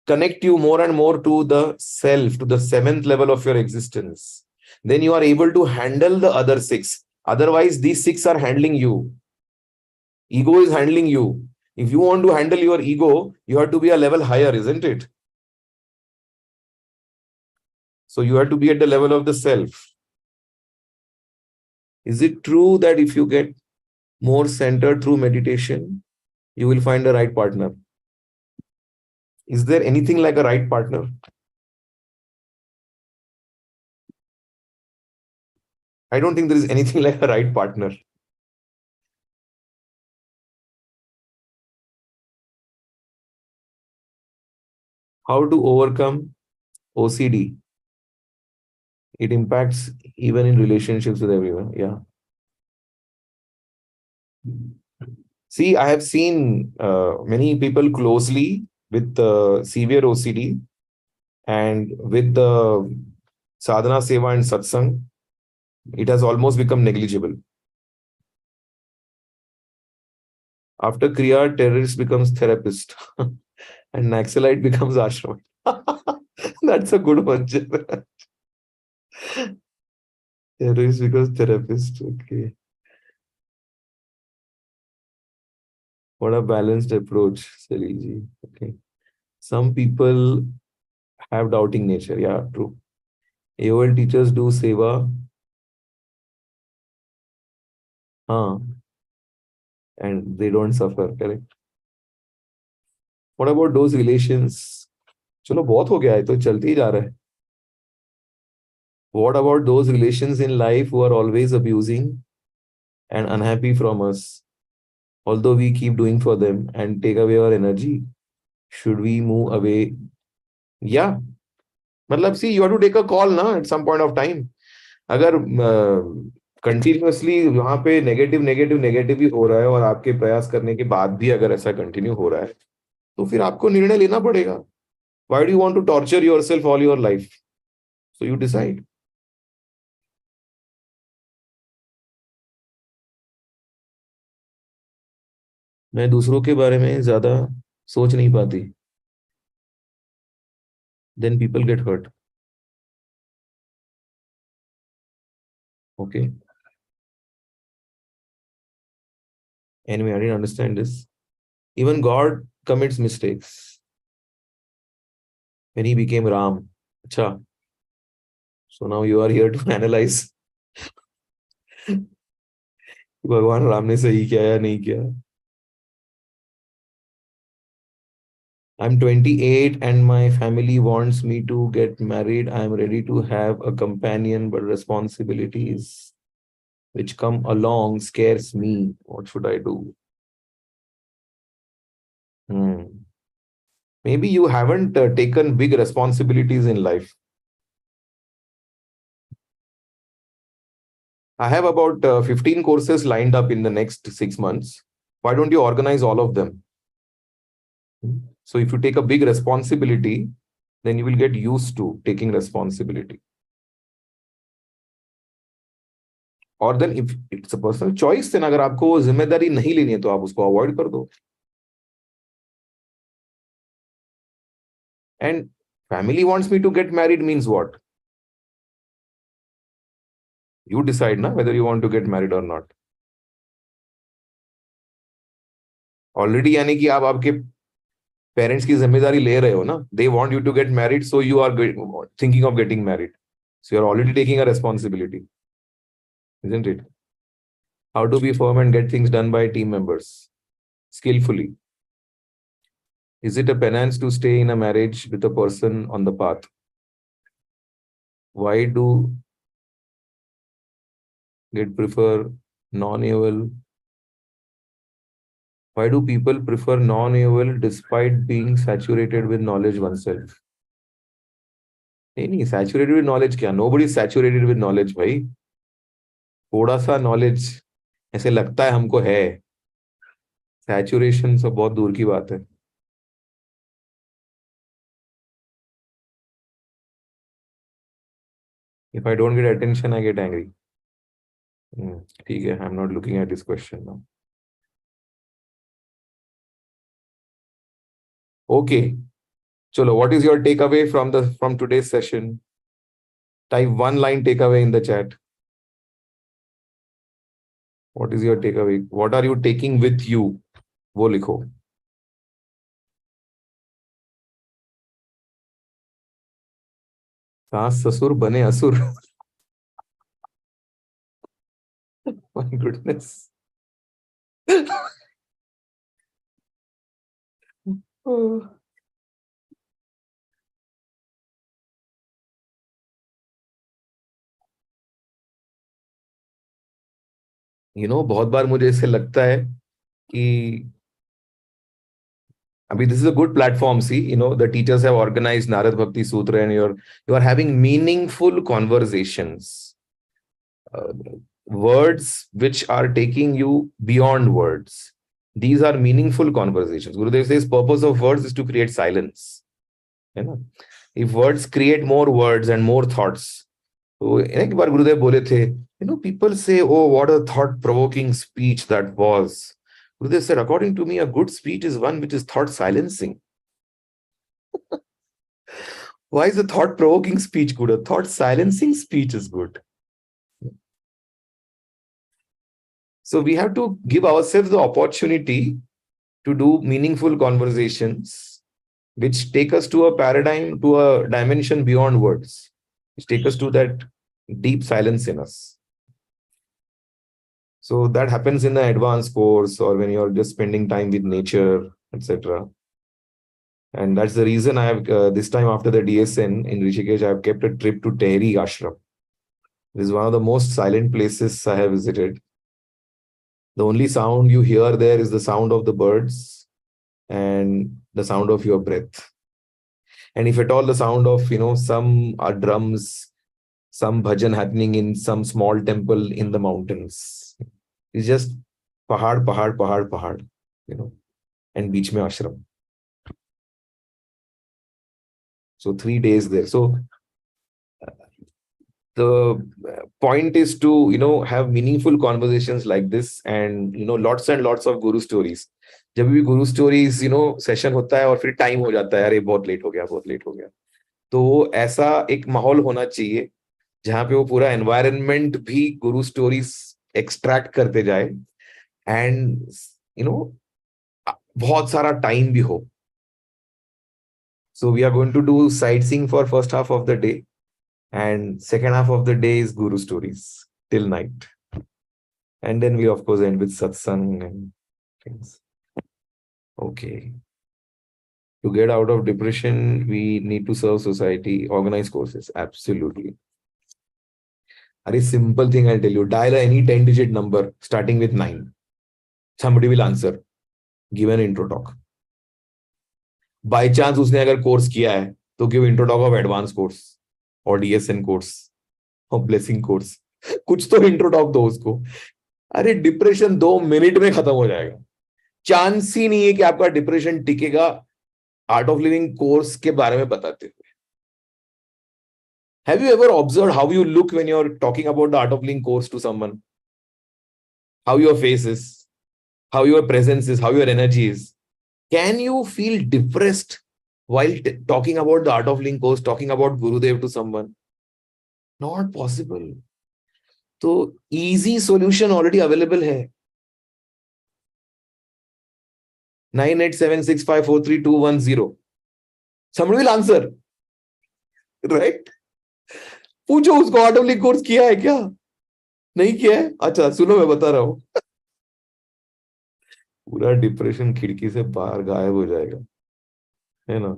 connect you more and more to the self, to the seventh level of your existence. Then you are able to handle the other six. Otherwise, these six are handling you. Ego is handling you. If you want to handle your ego, you have to be a level higher, isn't it? So you have to be at the level of the self. Is it true that if you get more centered through meditation, you will find the right partner? Is there anything like a right partner? I don't think there is anything like a right partner. How to overcome OCD? It impacts even in relationships with everyone. Yeah. See, I have seen many people closely with severe OCD, and with the sadhana, seva, and satsang, it has almost become negligible. After Kriya, terrorist becomes therapist, and Naxalite becomes ashram. That's a good one. Terrorist becomes therapist. Okay. What a balanced approach, Saleel ji. Okay. Some people have doubting nature. Yeah, true. AOL teachers do seva. And they don't suffer, correct? What about those relations? चलो बहुत हो गया है तो चलते ही जा रहा है. What about those relations in life who are always abusing and unhappy from us? Although we keep doing for them and take away our energy, should we move away? Yeah. मतलब, see, you have to take a call ना at some point of time. अगर continuously वहां पे negative negative negative ही हो रहा है और आपके प्रयास करने के बाद भी अगर ऐसा कंटिन्यू हो रहा है, तो फिर आपको निर्णय लेना पड़ेगा. Why do you want to torture yourself all your life? So you decide. मैं दूसरों के बारे में ज्यादा सोच नहीं पाती. Then people get hurt. Okay. Anyway, I didn't understand this. Even God commits mistakes. When he became Ram. Acha. So now you are here to analyze भगवान राम ने सही किया या नहीं किया. I'm 28 and my family wants me to get married. I'm ready to have a companion, but responsibilities which come along scares me. What should I do? Maybe you haven't taken big responsibilities in life. I have about 15 courses lined up in the next 6 months. Why don't you organize all of them? So if you take a big responsibility, then you will get used to taking responsibility. और then if it's a personal choice, then अगर आपको वो जिम्मेदारी नहीं लेनी है तो आप उसको अवॉइड कर दो. And family wants me to get married means what? You decide ना whether you want to get married और नॉट. ऑलरेडी यानी कि आप आपके पेरेंट्स की जिम्मेदारी ले रहे हो ना. They want you to get married, so you are thinking of getting married. So you are already taking a responsibility, isn't it? How to be firm and get things done by team members skillfully. Is it a penance to stay in a marriage with a person on the path? Why do get prefer non-evil? Why do people prefer non-evil despite being saturated with knowledge oneself? नहीं, saturated with knowledge क्या? Nobody is saturated with knowledge, भाई. थोड़ा सा knowledge ऐसे लगता है हमको है. Saturation सब बहुत दूर की बात है. If I don't get attention, I get angry. ठीक है, I'm not looking at this question now. Okay. Chalo, what is your takeaway from today's session? Type one line takeaway in the chat. What is your takeaway? What are you taking with you? वो लिखो. सास ससुर बने असुर. My goodness. बहुत बार मुझे ऐसे लगता है कि I mean, this is a good platform. See, the teachers have organized Narad Bhakti Sutra, and you are having meaningful conversations. Words which are taking you beyond words. These are meaningful conversations. Gurudev says purpose of words is to create silence. If words create more words and more thoughts. So, एक बार गुरुदेव बोले थे, people say, oh, what a thought-provoking speech that was. Gurudev said, according to me, a good speech is one which is thought silencing. Why is a thought-provoking speech good? A thought silencing speech is good. So we have to give ourselves the opportunity to do meaningful conversations which take us to a paradigm, to a dimension beyond words, which take us to that deep silence in us. So that happens in the advanced course or when you're just spending time with nature, etc. And that's the reason I have, this time after the DSN in Rishikesh, I have kept a trip to Tehri Ashram. This is one of the most silent places I have visited. The only sound you hear there is the sound of the birds and the sound of your breath. And if at all the sound of, some drums, some bhajan happening in some small temple in the mountains. It's just pahad, pahad, pahad, pahad, and beach mein ashram. So 3 days there. So the point is to, have meaningful conversations like this and, lots and lots of guru stories. जब भी गुरु stories session होता है और फिर time हो जाता है, अरे बहुत लेट हो गया, बहुत लेट हो गया, तो ऐसा एक माहौल होना चाहिए जहां पे वो पूरा एनवायरनमेंट भी गुरु स्टोरीज एक्सट्रैक्ट करते जाए एंड यू नो बहुत सारा टाइम भी हो. So we are going to do sightseeing for first half of the day and second half of the day is guru stories till night, and then we of course end with satsang and things. Okay, to get out of depression we need to serve society, organize courses, absolutely. A simple thing I'll tell you, dial any 10-digit number starting with 9, somebody will answer, give an intro talk. By chance उसने अगर course किया है तो give intro talk of advanced course और DSN course और blessing course, कुछ तो intro talk दो उसको. अरे डिप्रेशन 2 मिनट में खत्म हो जाएगा. चांस ही नहीं है कि आपका डिप्रेशन टिकेगा आर्ट ऑफ लिविंग कोर्स के बारे में बताते हुए. Have you ever observe how you look when you are talking about the art of living course to someone? How your face is, how your presence is, how your energy is. Can you feel depressed while talking about the art of living course, talking about Gurudev to someone? Not possible. So easy solution already available hai. 9876543210. Somebody will answer, right? पूछो उसको art of living course किया है क्या, नहीं किया है? अच्छा सुनो मैं बता रहा हूं. पूरा डिप्रेशन खिड़की से बाहर गायब हो जाएगा, है ना?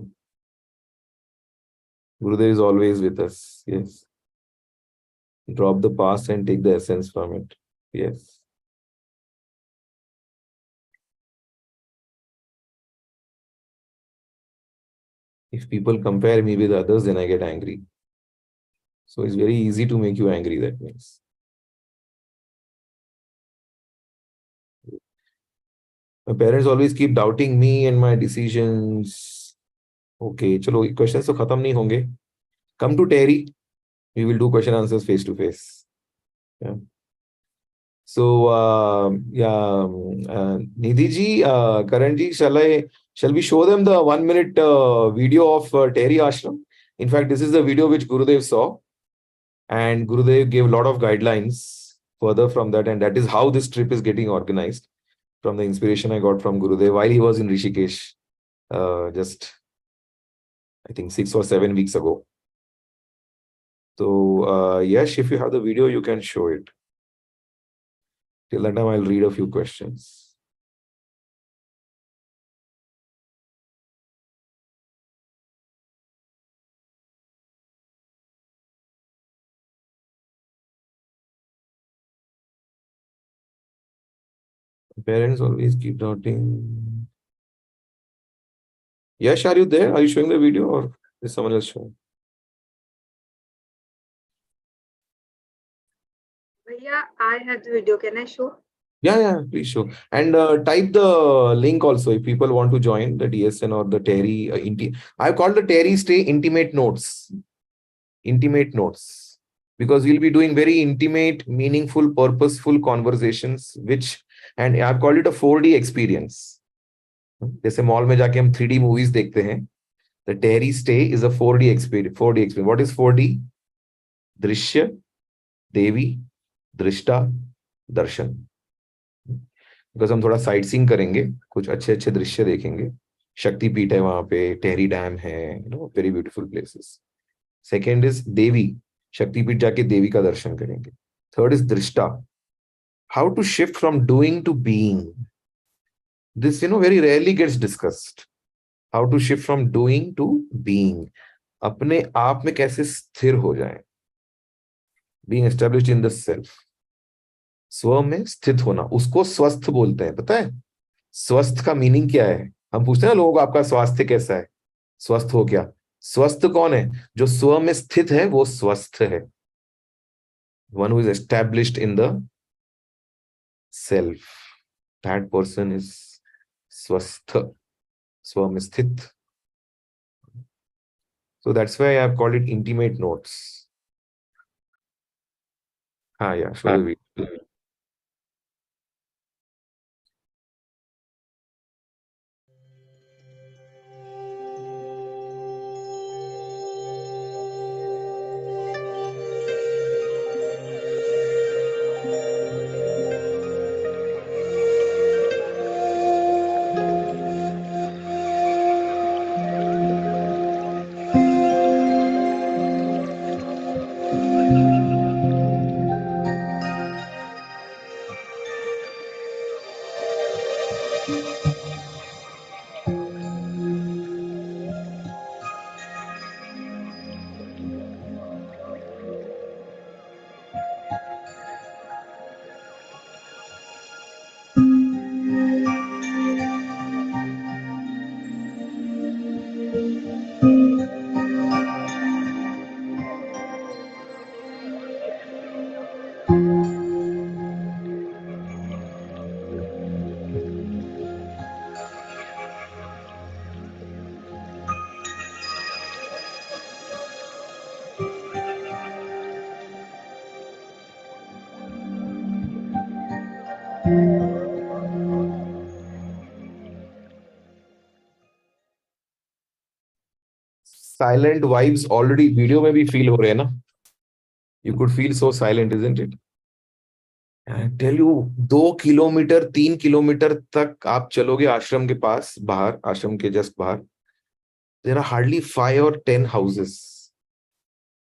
Gurudev is always with us. Yes. Drop the past and take the essence from it. Yes. If people compare me with others, then I get angry. So it's very easy to make you angry, that means. My parents always keep doubting me and my decisions. Okay, chalo, questions to khatam nahi honge. Come to Terry. We will do question answers face to face. Yeah. So, Nidhi ji, Karan ji, shall we show them the 1 minute video of Terry Ashram? In fact, this is the video which Gurudev saw, and Gurudev gave a lot of guidelines further from that, and that is how this trip is getting organized, from the inspiration I got from Gurudev while he was in Rishikesh, just I think 6 or 7 weeks ago. So, Yash, if you have the video, you can show it. Till that time, I'll read a few questions. Parents always keep doubting. Yash, are you there? Are you showing the video or is someone else showing? Yeah, I have the video. Can I show? Yeah, please show. And type the link also if people want to join the DSN or the Terry. I've called the Terry Stay Intimate Notes. Intimate Notes. Because we'll be doing very intimate, meaningful, purposeful conversations, and I've called it a 4D experience. जैसे mall में जाके हम 3D movies देखते हैं. The Terry Stay is a 4D experience. 4D experience. What is 4D? दृश्य, देवी, दृष्टा, दर्शन. Because हम थोड़ा साइट सीइंग करेंगे, कुछ अच्छे अच्छे दृश्य देखेंगे. शक्तिपीठ है वहां पे, टेहरी डैम है, very beautiful places. Second is Devi, शक्तिपीठ जाके देवी का दर्शन करेंगे. Third is drashta, how to shift from doing to being. This very rarely gets discussed. How to shift from doing to being. अपने आप में कैसे स्थिर हो जाए. Being established in the self, स्व में स्थित होना, उसको स्वस्थ बोलते हैं। पता है स्वस्थ का मीनिंग क्या है? हम पूछते हैं ना लोगों को, आपका स्वास्थ्य कैसा है, स्वस्थ हो क्या? स्वस्थ कौन है? जो स्व में स्थित है वो स्वस्थ है। One who is established in the self, that person is स्वस्थ, स्व में स्थित. So that's why I've called it intimate notes. Yeah, show the video. Silent vibes already video में भी फील हो रहे हैं ना. You could feel so silent, isn't it? I tell you, 2 kilometre 3 kilometre तक आप चलोगे आश्रम के पास, बाहर आश्रम के जस्ट बाहर, there are hardly 5 or 10 houses.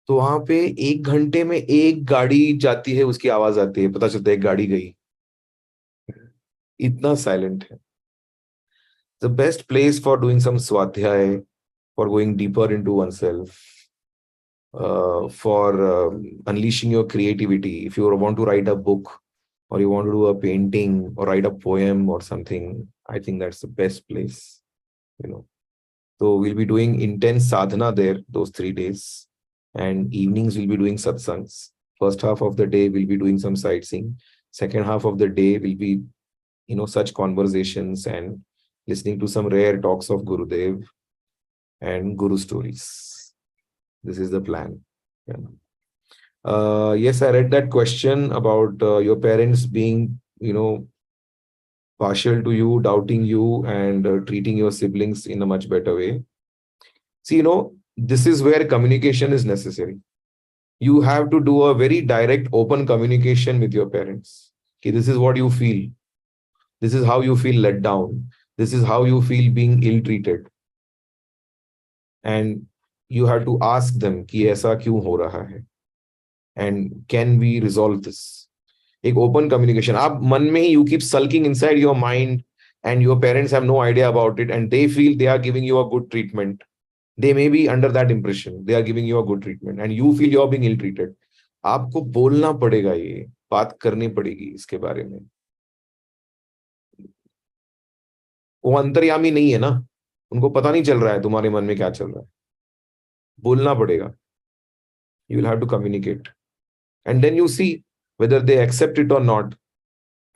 तो वहां पे 1 घंटे में एक गाड़ी जाती है, उसकी आवाज आती है, पता चलता है एक गाड़ी गई. इतना साइलेंट है. The best place for doing some swadhyay, for going deeper into oneself, for unleashing your creativity. If you want to write a book, or you want to do a painting, or write a poem or something, I think that's the best place, you know. So we'll be doing intense sadhana there those 3 days, and evenings we'll be doing satsangs. First half of the day we'll be doing some sightseeing. Second half of the day will be, such conversations and listening to some rare talks of Gurudev and Guru stories. This is the plan. Yeah. Yes, I read that question about your parents being, partial to you, doubting you, and treating your siblings in a much better way. See, this is where communication is necessary. You have to do a very direct, open communication with your parents. Okay, this is what you feel. This is how you feel let down. This is how you feel being ill-treated. And you have to ask them कि ऐसा क्यों हो रहा है, and can we resolve this? एक open communication. आप मन में ही you keep sulking inside your mind, and your parents have no idea about it, and they feel they are giving you a good treatment. They may be under that impression they are giving you a good treatment, and you feel you are being ill-treated. आपको बोलना पड़ेगा, ये बात करनी पड़ेगी इसके बारे में. वो अंतर्यामी नहीं है ना, उनको पता नहीं चल रहा है तुम्हारे मन में क्या चल रहा है. बोलना पड़ेगा. You will have to communicate, and then you see whether they accept it or not,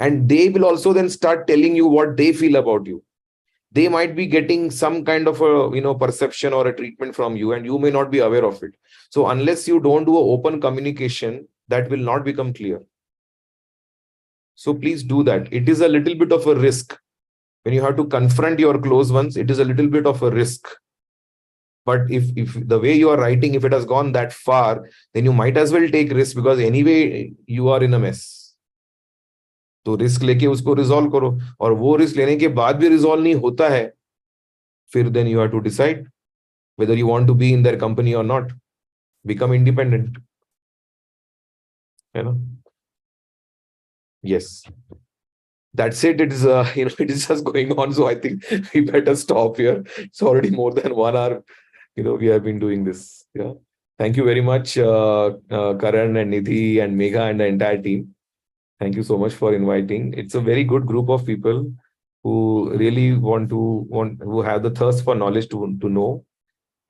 and they will also then start telling you what they feel about you. They might be getting some kind of a perception or a treatment from you, and you may not be aware of it. So unless you don't do an open communication, that will not become clear. So please do that. It is a little bit of a risk. When you have to confront your close ones, it is a little bit of a risk. But if the way you are writing, if it has gone that far, then you might as well take risk, because anyway you are in a mess. तो risk लेके उसको resolve करो, और वो risk लेने के बाद भी रिजॉल्व नहीं होता है, फिर then you have to decide whether you want to be in their company or not. Become independent. Yes. That's it. It is it is just going on. So I think we better stop here. It's already more than 1 hour. We have been doing this. Yeah. Thank you very much, Karan and Nidhi and Megha and the entire team. Thank you so much for inviting. It's a very good group of people who really who have the thirst for knowledge to know.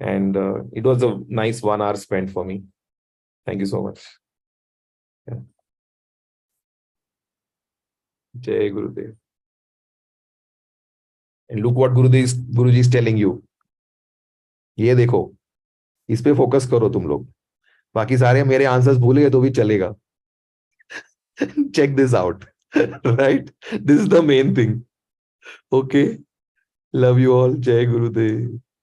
And it was a nice 1 hour spent for me. Thank you so much. Yeah. Jai Gurudev. And look what Guruji is telling you. ये देखो, इस पे focus करो तुम लोग. बाकी सारे मेरे आंसर्स भूलेंगे तो भी चलेगा. Check this out. Right? This is the main thing. Okay. Love you all. Jai Gurudev.